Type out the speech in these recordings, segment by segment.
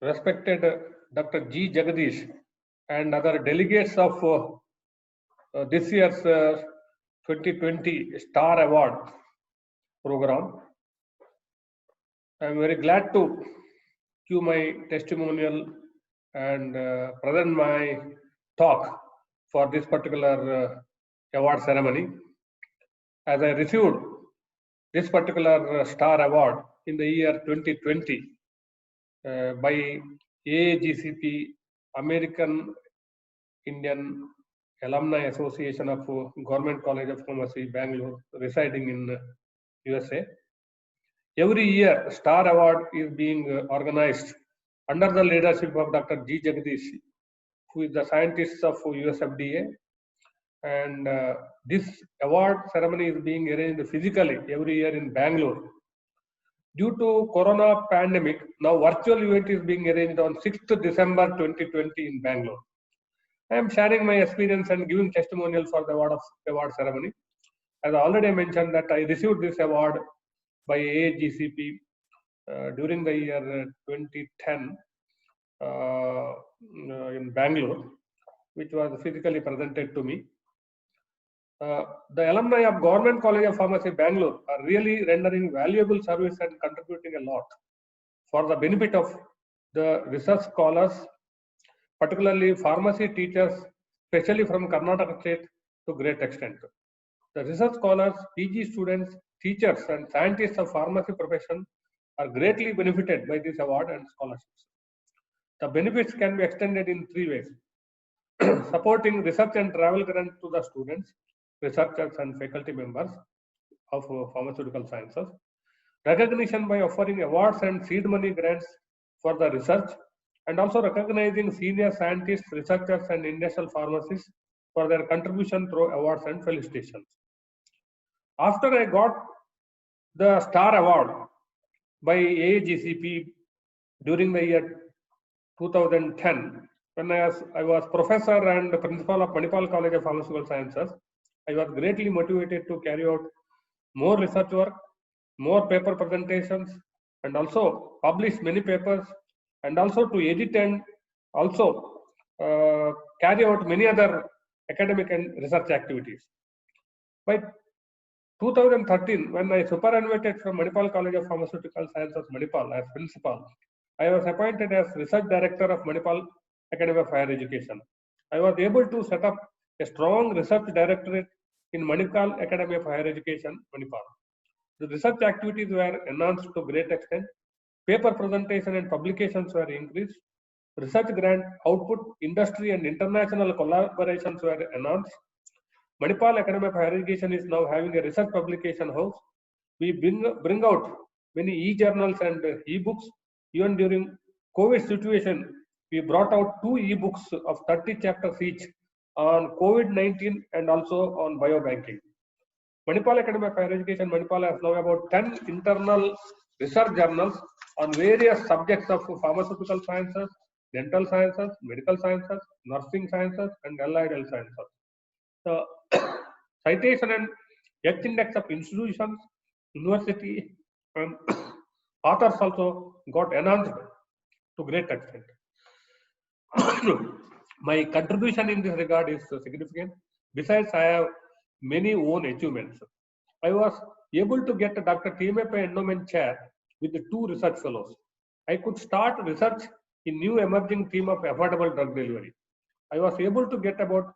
respected Dr. G. Jagadish and other delegates of this year's 2020 Star Award program. I am very glad to give my testimonial and present my talk for this particular award ceremony. As I received this particular Star Award in the year 2020 by AAGCP, American Indian Alumni Association of Government College of Pharmacy, Bangalore, residing in USA. Every year, Star Award is being organized under the leadership of Dr. G. Jagadish, who is the scientist of US FDA. And this award ceremony is being arranged physically every year in Bangalore. Due to Corona pandemic, now virtual event is being arranged on 6th December 2020 in Bangalore. I am sharing my experience and giving testimonial for the award ceremony. As I already mentioned that I received this award by AAGCP during the year 2010 in Bangalore, which was physically presented to me. The alumni of Government College of Pharmacy, Bangalore are really rendering valuable service and contributing a lot for the benefit of the research scholars, particularly pharmacy teachers, especially from Karnataka state to great extent. The research scholars, PG students, teachers and scientists of pharmacy profession are greatly benefited by this award and scholarships. The benefits can be extended in three ways. Supporting research and travel grant to the students, researchers and faculty members of pharmaceutical sciences. Recognition by offering awards and seed money grants for the research, and also recognizing senior scientists, researchers and industrial pharmacists for their contribution through awards and felicitations. After I got the Star Award by AAGCP during the year 2010, when I was professor and principal of Manipal College of Pharmaceutical Sciences, I was greatly motivated to carry out more research work, more paper presentations, and also publish many papers, and also to edit and also carry out many other academic and research activities. By 2013, when I superannuated from Manipal College of Pharmaceutical Sciences, Manipal, as principal, I was appointed as research director of Manipal Academy of Higher Education. I was able to set up a strong research directorate in Manipal Academy of Higher Education, Manipal. The research activities were enhanced to great extent. Paper presentation and publications were increased. Research grant output, industry and international collaborations were enhanced. Manipal Academy of Higher Education is now having a research publication house. We bring out many e-journals and e-books. Even during COVID situation, we brought out 2 e-books of 30 chapters each on COVID-19 and also on biobanking. Manipal Academy of Higher Education, Manipal has now about 10 internal research journals on various subjects of pharmaceutical sciences, dental sciences, medical sciences, nursing sciences, and allied health sciences. The citation and H index of institutions, university, and authors also got enhanced to great extent. My contribution in this regard is significant. Besides, I have many own achievements. I was able to get a Dr. TMF Endowment Chair with the 2 research fellows. I could start research in new emerging theme of affordable drug delivery. I was able to get about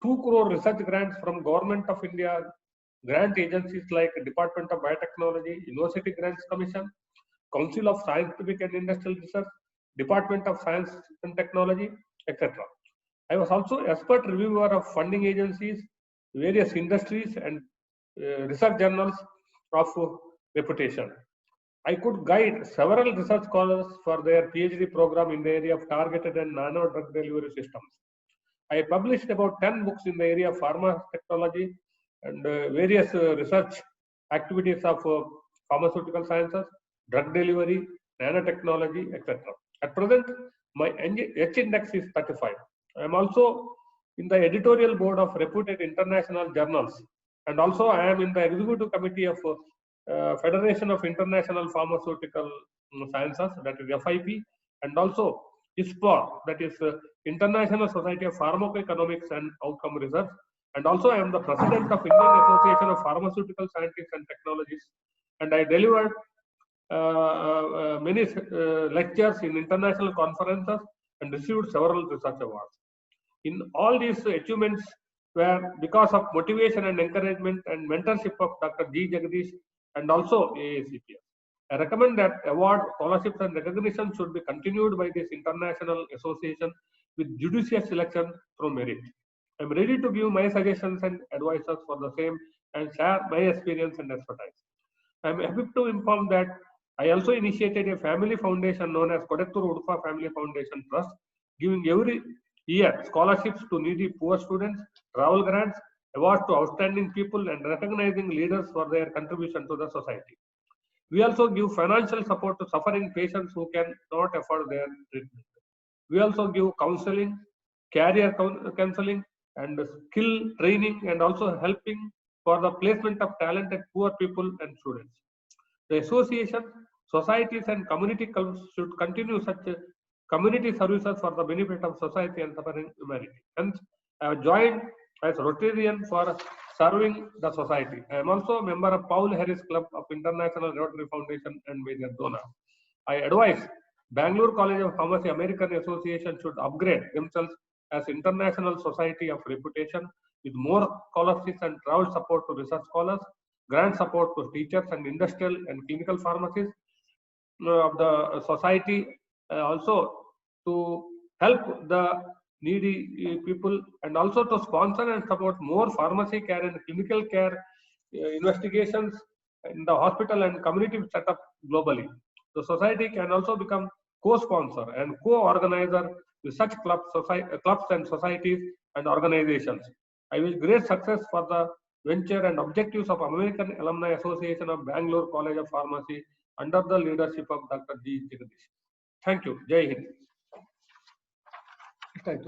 2 crore research grants from Government of India grant agencies like Department of Biotechnology, University Grants Commission, Council of Scientific and Industrial Research, Department of Science and Technology, etc. I was also expert reviewer of funding agencies, various industries and research journals of reputation. I could guide several research scholars for their PhD program in the area of targeted and nano drug delivery systems. I published about 10 books in the area of pharma technology and various research activities of pharmaceutical sciences, drug delivery, nanotechnology, etc. At present, my H index is 35. I am also in the editorial board of reputed international journals, and also I am in the executive committee of Federation of International Pharmaceutical Sciences, that is FIP, and also ISPOR, that is International Society of Pharmacoeconomics and Outcome Research. And also I am the president of Indian Association of Pharmaceutical Scientists and Technologists, and I delivered many lectures in international conferences and received several research awards. In all these achievements were because of motivation and encouragement and mentorship of Dr. G. Jagadish and also AACPS. I recommend that award, scholarships and recognition should be continued by this international association with judicious selection through merit. I am ready to give my suggestions and advices for the same and share my experience and expertise. I am happy to inform that I also initiated a family foundation known as Kodettur Udupa Family Foundation Trust, giving every year scholarships to needy poor students, travel grants, awards to outstanding people, and recognizing leaders for their contribution to the society. We also give financial support to suffering patients who cannot afford their treatment. We also give counseling, career counseling, and skill training, and also helping for the placement of talented poor people and students. The association, societies, and community clubs should continue such community services for the benefit of society and suffering humanity. Hence, I have joined as Rotarian for serving the society. I am also a member of Paul Harris Club of International Rotary Foundation and major donor. I advise Bangalore College of Pharmacy American Association should upgrade themselves as international society of reputation with more scholarships and travel support to research scholars, grant support to teachers and industrial and clinical pharmacists of the society, also to help the needy people, and also to sponsor and support more pharmacy care and clinical care investigations in the hospital and community setup globally. The society can also become co-sponsor and co-organizer with such clubs and societies and organizations. I wish great success for the venture and objectives of American Alumni Association of Bangalore College of Pharmacy under the leadership of Dr. G. Jagadish. Thank you. Jai Hind.